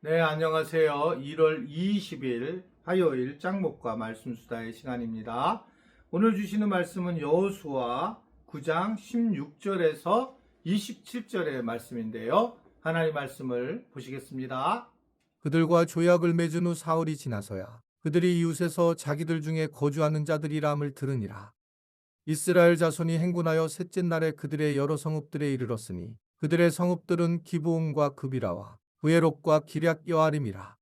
네, 안녕하세요. 1월 20일 화요일 짱목과 말씀수다의 시간입니다. 오늘 주시는 말씀은 여호수아 9장 16절에서 27절의 말씀인데요. 하나님 말씀을 보시겠습니다. 그들과 조약을 맺은 후 사흘이 지나서야 그들이 이웃에서 자기들 중에 거주하는 자들이람을 들으니라. 이스라엘 자손이 행군하여 셋째 날에 그들의 여러 성읍들에 이르렀으니 그들의 성읍들은 기브온과 그비라와 부에롯과 기럇 여아림이라.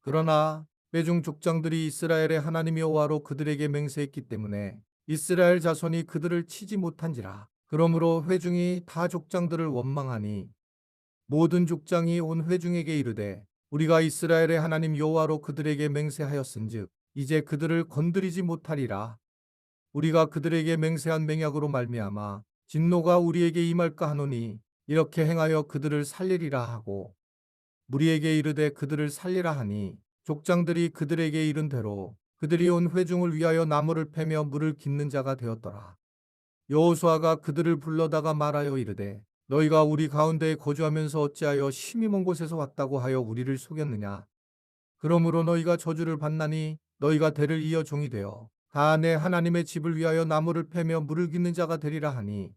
그러나 회중 족장들이 이스라엘의 하나님 여호와로 그들에게 맹세했기 때문에 이스라엘 자손이 그들을 치지 못한지라. 그러므로 회중이 다 족장들을 원망하니 모든 족장이 온 회중에게 이르되 우리가 이스라엘의 하나님 여호와로 그들에게 맹세하였은즉 이제 그들을 건드리지 못하리라. 우리가 그들에게 맹세한 맹약으로 말미암아 진노가 우리에게 임할까 하노니 이렇게 행하여 그들을 살리리라 하고 무리에게 이르되 그들을 살리라 하니 족장들이 그들에게 이른 대로 그들이 온 회중을 위하여 나무를 패며 물을 깃는 자가 되었더라. 여호수아가 그들을 불러다가 말하여 이르되 너희가 우리 가운데에 거주하면서 어찌하여 심히 먼 곳에서 왔다고 하여 우리를 속였느냐. 그러므로 너희가 저주를 받나니 너희가 대를 이어 종이 되어 다 내 하나님의 집을 위하여 나무를 패며 물을 깃는 자가 되리라 하니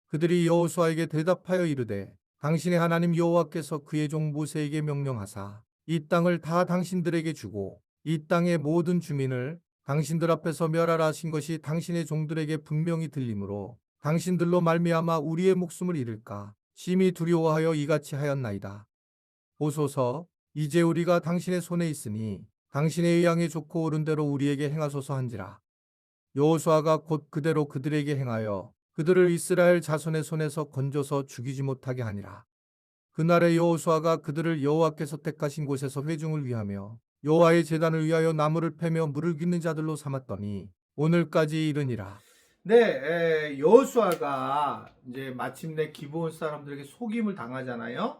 그들이 여호수아에게 대답하여 이르되 당신의 하나님 여호와께서 그의 종 모세에게 명령하사 이 땅을 다 당신들에게 주고 이 땅의 모든 주민을 당신들 앞에서 멸하라 하신 것이 당신의 종들에게 분명히 들리므로 당신들로 말미암아 우리의 목숨을 잃을까 심히 두려워하여 이같이 하였나이다. 보소서, 이제 우리가 당신의 손에 있으니 당신의 의향에 좋고 옳은 대로 우리에게 행하소서 한지라. 여호수아가 곧 그대로 그들에게 행하여 그들을 이스라엘 자손의 손에서 건져서 죽이지 못하게 하니라. 그날에 여호수아가 그들을 여호와께서 택하신 곳에서 회중을 위하며 여호와의 제단을 위하여 나무를 패며 물을 깃는 자들로 삼았더니 오늘까지 이르니라. 네, 여호수아가 이제 마침내 기브온 사람들에게 속임을 당하잖아요.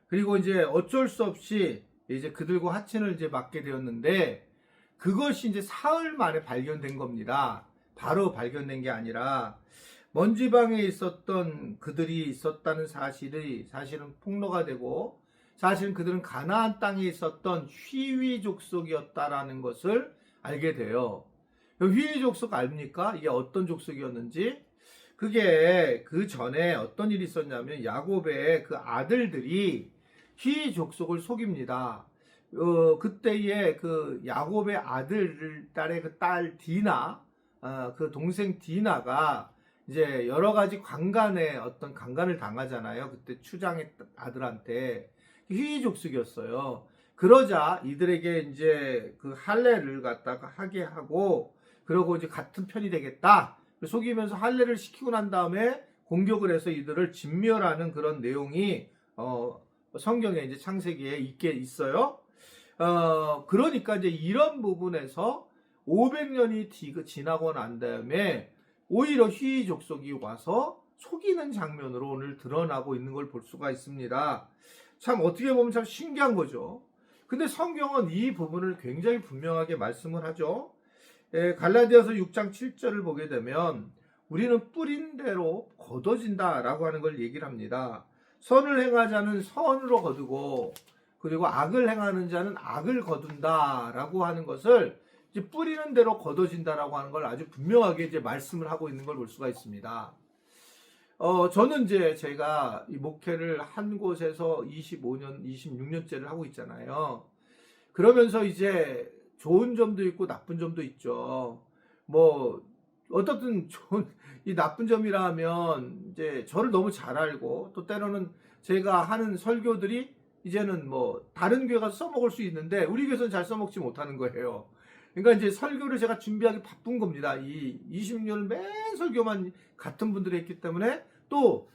그리고 이제 어쩔 수 없이 이제 그들과 하친을 이제 맞게 되었는데 그것이 이제 사흘 만에 발견된 겁니다. 바로 발견된 게 아니라 먼 지방에 있었던 그들이 있었다는 사실은 폭로가 되고 사실은 그들은 가나안 땅에 있었던 휘위 족속이었다라는 것을 알게 돼요. 휘위 족속 압니까? 이게 어떤 족속이었는지? 그게 그 전에 어떤 일이 있었냐면 야곱의 그 아들들이 휘위 족속을 속입니다. 그때에 그 야곱의 딸의 그 딸 디나, 그 동생 디나가 이제 여러 가지 어떤 강간을 당하잖아요. 그때 추장의 아들한테 휘위 족속이었어요. 그러자 이들에게 이제 그 할례를 갖다가 하게 하고 그러고 이제 같은 편이 되겠다. 속이면서 할례를 시키고 난 다음에 공격을 해서 이들을 진멸하는 그런 내용이 성경에 이제 창세기에 있어요. 그러니까 이제 이런 부분에서 500년이 지나고 난 다음에 오히려 휘위 족속이 와서 속이는 장면으로 오늘 드러나고 있는 걸 볼 수가 있습니다. 참 어떻게 보면 참 신기한 거죠. 근데 성경은 이 부분을 굉장히 분명하게 말씀을 하죠. 갈라디아서 6장 7절을 보게 되면 우리는 뿌린 대로 거둬진다라고 하는 걸 얘기를 합니다. 선을 행하자는 선으로 거두고 그리고 악을 행하는 자는 악을 거둔다라고 하는 것을 이제 뿌리는 대로 거둬진다라고 하는 걸 아주 분명하게 이제 말씀을 하고 있는 걸 볼 수가 있습니다. 저는 이제 제가 이 목회를 한 곳에서 25년, 26년째를 하고 있잖아요. 그러면서 이제 좋은 점도 있고 나쁜 점도 있죠. 뭐 어떻든 이 나쁜 점이라 하면 이제 저를 너무 잘 알고 또 때로는 제가 하는 설교들이 이제는 뭐 다른 교회 가서 써먹을 수 있는데 우리 교회에서는 잘 써먹지 못하는 거예요. 그러니까 이제 설교를 제가 준비하기 바쁜 겁니다. 이 20년을 맨 설교만 같은 분들이 했기 때문에 또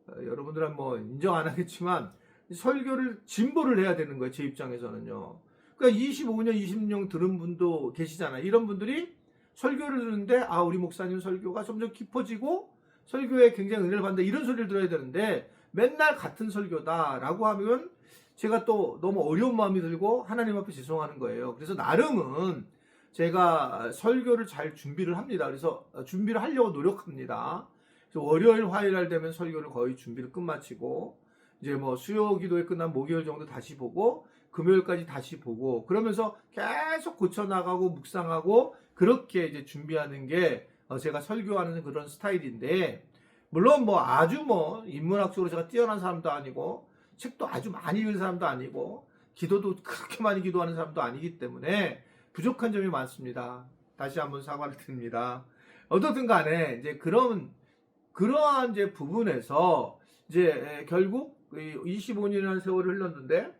여러분들은 뭐 인정 안 하겠지만 설교를 진보를 해야 되는 거예요. 제 입장에서는요. 그러니까 25년, 20년 들은 분도 계시잖아요. 이런 분들이 설교를 듣는데 우리 목사님 설교가 점점 깊어지고 설교에 굉장히 은혜를 받는다 이런 소리를 들어야 되는데 맨날 같은 설교다라고 하면 제가 또 너무 어려운 마음이 들고 하나님 앞에 죄송하는 거예요. 그래서 나름은 제가 설교를 잘 준비를 합니다. 그래서 준비를 하려고 노력합니다. 그래서 월요일, 화요일 날 되면 설교를 거의 준비를 끝마치고 이제 뭐 수요 기도회 끝난 목요일 정도 다시 보고 금요일까지 다시 보고 그러면서 계속 고쳐 나가고 묵상하고 그렇게 이제 준비하는 게 제가 설교하는 그런 스타일인데 물론 뭐 아주 뭐 인문학적으로 제가 뛰어난 사람도 아니고 책도 아주 많이 읽은 사람도 아니고 기도도 그렇게 많이 기도하는 사람도 아니기 때문에 부족한 점이 많습니다. 다시 한번 사과를 드립니다. 어떻든 간에 이제 그러한 이제 부분에서 이제 결국 25년이라는 세월이 흘렀는데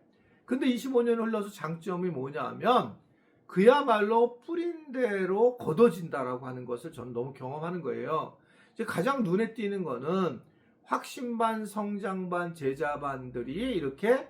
근데 25년 흘러서 장점이 뭐냐면 그야말로 뿌린 대로 걷어진다라고 하는 것을 저는 너무 경험하는 거예요. 이제 가장 눈에 띄는 거는 확신반, 성장반, 제자반들이 이렇게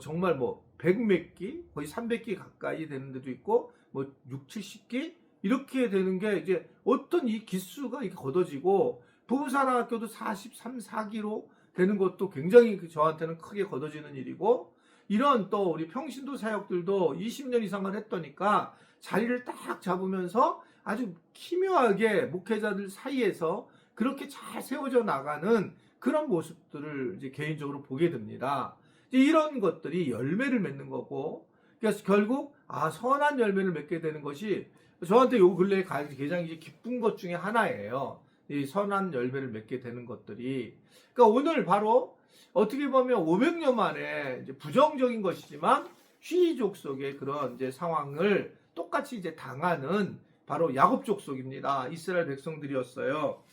정말 뭐 100몇 기, 거의 300기 가까이 되는 데도 있고 뭐 6, 70기 이렇게 되는 게 이제 어떤 이 기수가 이렇게 걷어지고 부부사랑학교도 43, 4기로 되는 것도 굉장히 저한테는 크게 걷어지는 일이고 이런 또 우리 평신도 사역들도 20년 이상을 했더니까 자리를 딱 잡으면서 아주 기묘하게 목회자들 사이에서 그렇게 잘 세워져 나가는 그런 모습들을 이제 개인적으로 보게 됩니다. 이런 것들이 열매를 맺는 거고, 그래서 결국 선한 열매를 맺게 되는 것이 저한테 요 근래에 가장 이제 기쁜 것 중에 하나예요. 이 선한 열매를 맺게 되는 것들이. 그러니까 오늘 바로 어떻게 보면 500년 만에 이제 부정적인 것이지만 휘족 속의 그런 이제 상황을 똑같이 이제 당하는 바로 야곱 족속입니다. 이스라엘 백성들이었어요.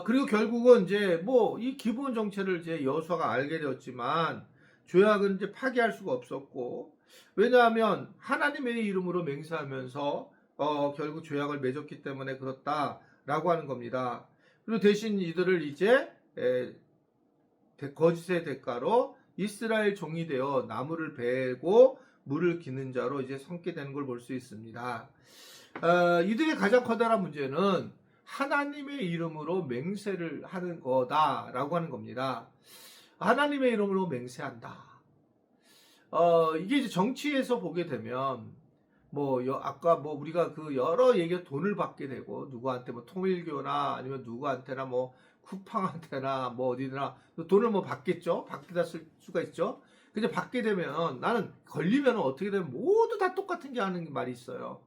그리고 결국은 이제 뭐 이 기본 정체를 이제 여호수아가 알게 되었지만 죄악은 이제 파괴할 수가 없었고 왜냐하면 하나님의 이름으로 맹세하면서 결국 죄악을 맺었기 때문에 그렇다라고 하는 겁니다. 그리고 대신 이들을 이제 거짓의 대가로 이스라엘 종이 되어 나무를 베고 물을 기는 자로 이제 삼게 되는 걸 볼 수 있습니다. 이들의 가장 커다란 문제는 하나님의 이름으로 맹세를 하는 거다라고 하는 겁니다. 하나님의 이름으로 맹세한다. 이게 이제 정치에서 보게 되면 아까 우리가 그 여러 얘기 돈을 받게 되고 누구한테 뭐 통일교나 아니면 누구한테나 뭐 쿠팡한테나 뭐 어디나 돈을 뭐 받겠죠. 받게다 쓸 수가 있죠. 근데 받게 되면 나는 걸리면 어떻게 되면 모두 다 똑같은 게 하는 말이 있어요.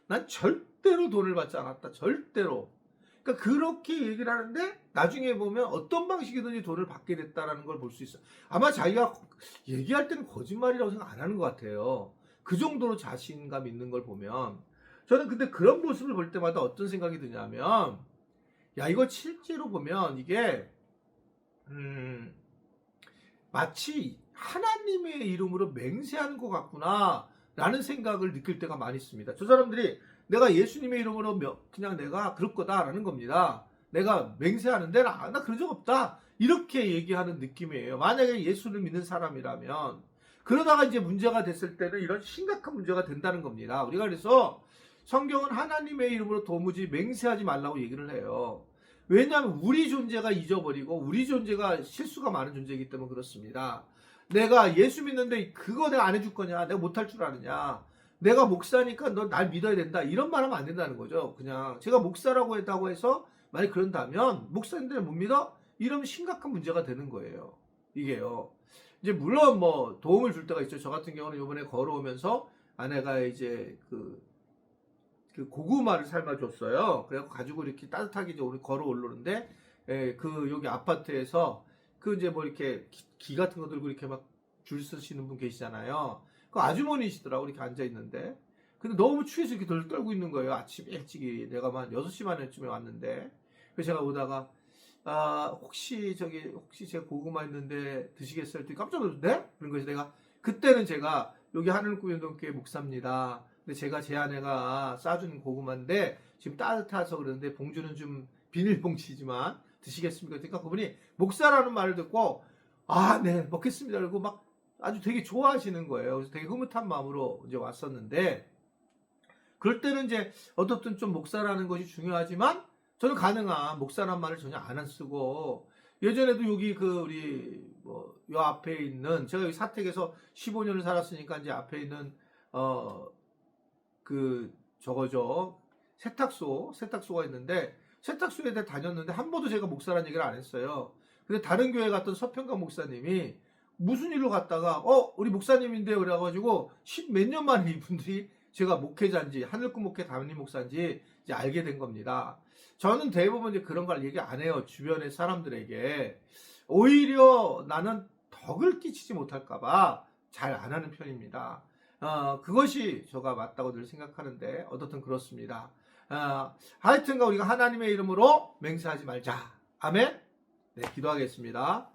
난 절대로 돈을 받지 않았다. 절대로. 그러니까 그렇게 얘기를 하는데 나중에 보면 어떤 방식이든지 돈을 받게 됐다라는 걸 볼 수 있어요. 아마 자기가 얘기할 때는 거짓말이라고 생각 안 하는 것 같아요. 그 정도로 자신감 있는 걸 보면 저는 근데 그런 모습을 볼 때마다 어떤 생각이 드냐면 야 이거 실제로 보면 이게 마치 하나님의 이름으로 맹세하는 것 같구나 라는 생각을 느낄 때가 많이 있습니다. 저 사람들이 내가 예수님의 이름으로 그냥 내가 그럴 거다라는 겁니다. 내가 맹세하는데 나 그런 적 없다 이렇게 얘기하는 느낌이에요. 만약에 예수를 믿는 사람이라면 그러다가 이제 문제가 됐을 때는 이런 심각한 문제가 된다는 겁니다. 우리가 그래서 성경은 하나님의 이름으로 도무지 맹세하지 말라고 얘기를 해요. 왜냐하면 우리 존재가 잊어버리고 우리 존재가 실수가 많은 존재이기 때문에 그렇습니다. 내가 예수 믿는데 그거 내가 안 해줄 거냐? 내가 못할 줄 아느냐? 내가 목사니까 너 날 믿어야 된다. 이런 말 하면 안 된다는 거죠. 그냥 제가 목사라고 했다고 해서 만약 그런다면 목사인데 못 믿어? 이러면 심각한 문제가 되는 거예요. 이게요. 이제 물론 뭐 도움을 줄 때가 있죠. 저 같은 경우는 이번에 걸어오면서 아내가 이제 그 고구마를 삶아줬어요. 그래서 가지고 이렇게 따뜻하게 이제 우리 걸어 오르는데, 여기 아파트에서 이제 뭐 이렇게 기 같은 거 들고 이렇게 막 줄 서시는 분 계시잖아요. 그 아주머니시더라고 이렇게 앉아 있는데, 근데 너무 추워서 이렇게 덜 떨고 있는 거예요. 아침 일찍이 내가 한 6시 반쯤에 왔는데, 그래서 제가 오다가 혹시 제가 고구마 있는데 드시겠어요? 했더니 깜짝 놀랐는데? 그런 거에서 그때는 제가 여기 하늘꿈운동교회 목사입니다. 근데 제 아내가 싸준 고구마인데 지금 따뜻해서 그러는데 봉주는 좀 비닐봉지지만 드시겠습니까? 그러니까 그분이 목사라는 말을 듣고 네 먹겠습니다. 그리고 막 아주 되게 좋아하시는 거예요. 그래서 되게 흐뭇한 마음으로 이제 왔었는데 그럴 때는 이제 어떻든 좀 목사라는 것이 중요하지만 저는 가능한 목사란 말을 전혀 안 쓰고 예전에도 여기 우리 요 앞에 있는 제가 여기 사택에서 15년을 살았으니까 이제 앞에 있는 세탁소가 있는데 세탁소에 다녔는데 한 번도 제가 목사라는 얘기를 안 했어요. 근데 다른 교회 갔던 서평강 목사님이 무슨 일로 갔다가 우리 목사님인데요 그래가지고 10몇 년 만에 이분들이 제가 목회자인지 하늘꿈 목회 담임 목사인지 이제 알게 된 겁니다. 저는 대부분 이제 그런 걸 얘기 안 해요. 주변의 사람들에게. 오히려 나는 덕을 끼치지 못할까봐 잘 안 하는 편입니다. 그것이 저가 맞다고 늘 생각하는데 어떻든 그렇습니다. 하여튼간 우리가 하나님의 이름으로 맹세하지 말자. 아멘. 네, 기도하겠습니다.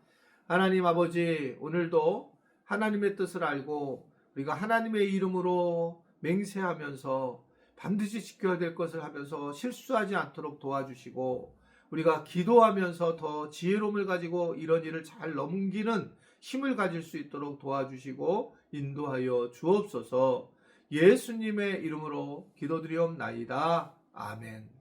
하나님 아버지, 오늘도 하나님의 뜻을 알고 우리가 하나님의 이름으로 맹세하면서 반드시 지켜야 될 것을 하면서 실수하지 않도록 도와주시고, 우리가 기도하면서 더 지혜로움을 가지고 이런 일을 잘 넘기는 힘을 가질 수 있도록 도와주시고 인도하여 주옵소서. 예수님의 이름으로 기도드리옵나이다. 아멘.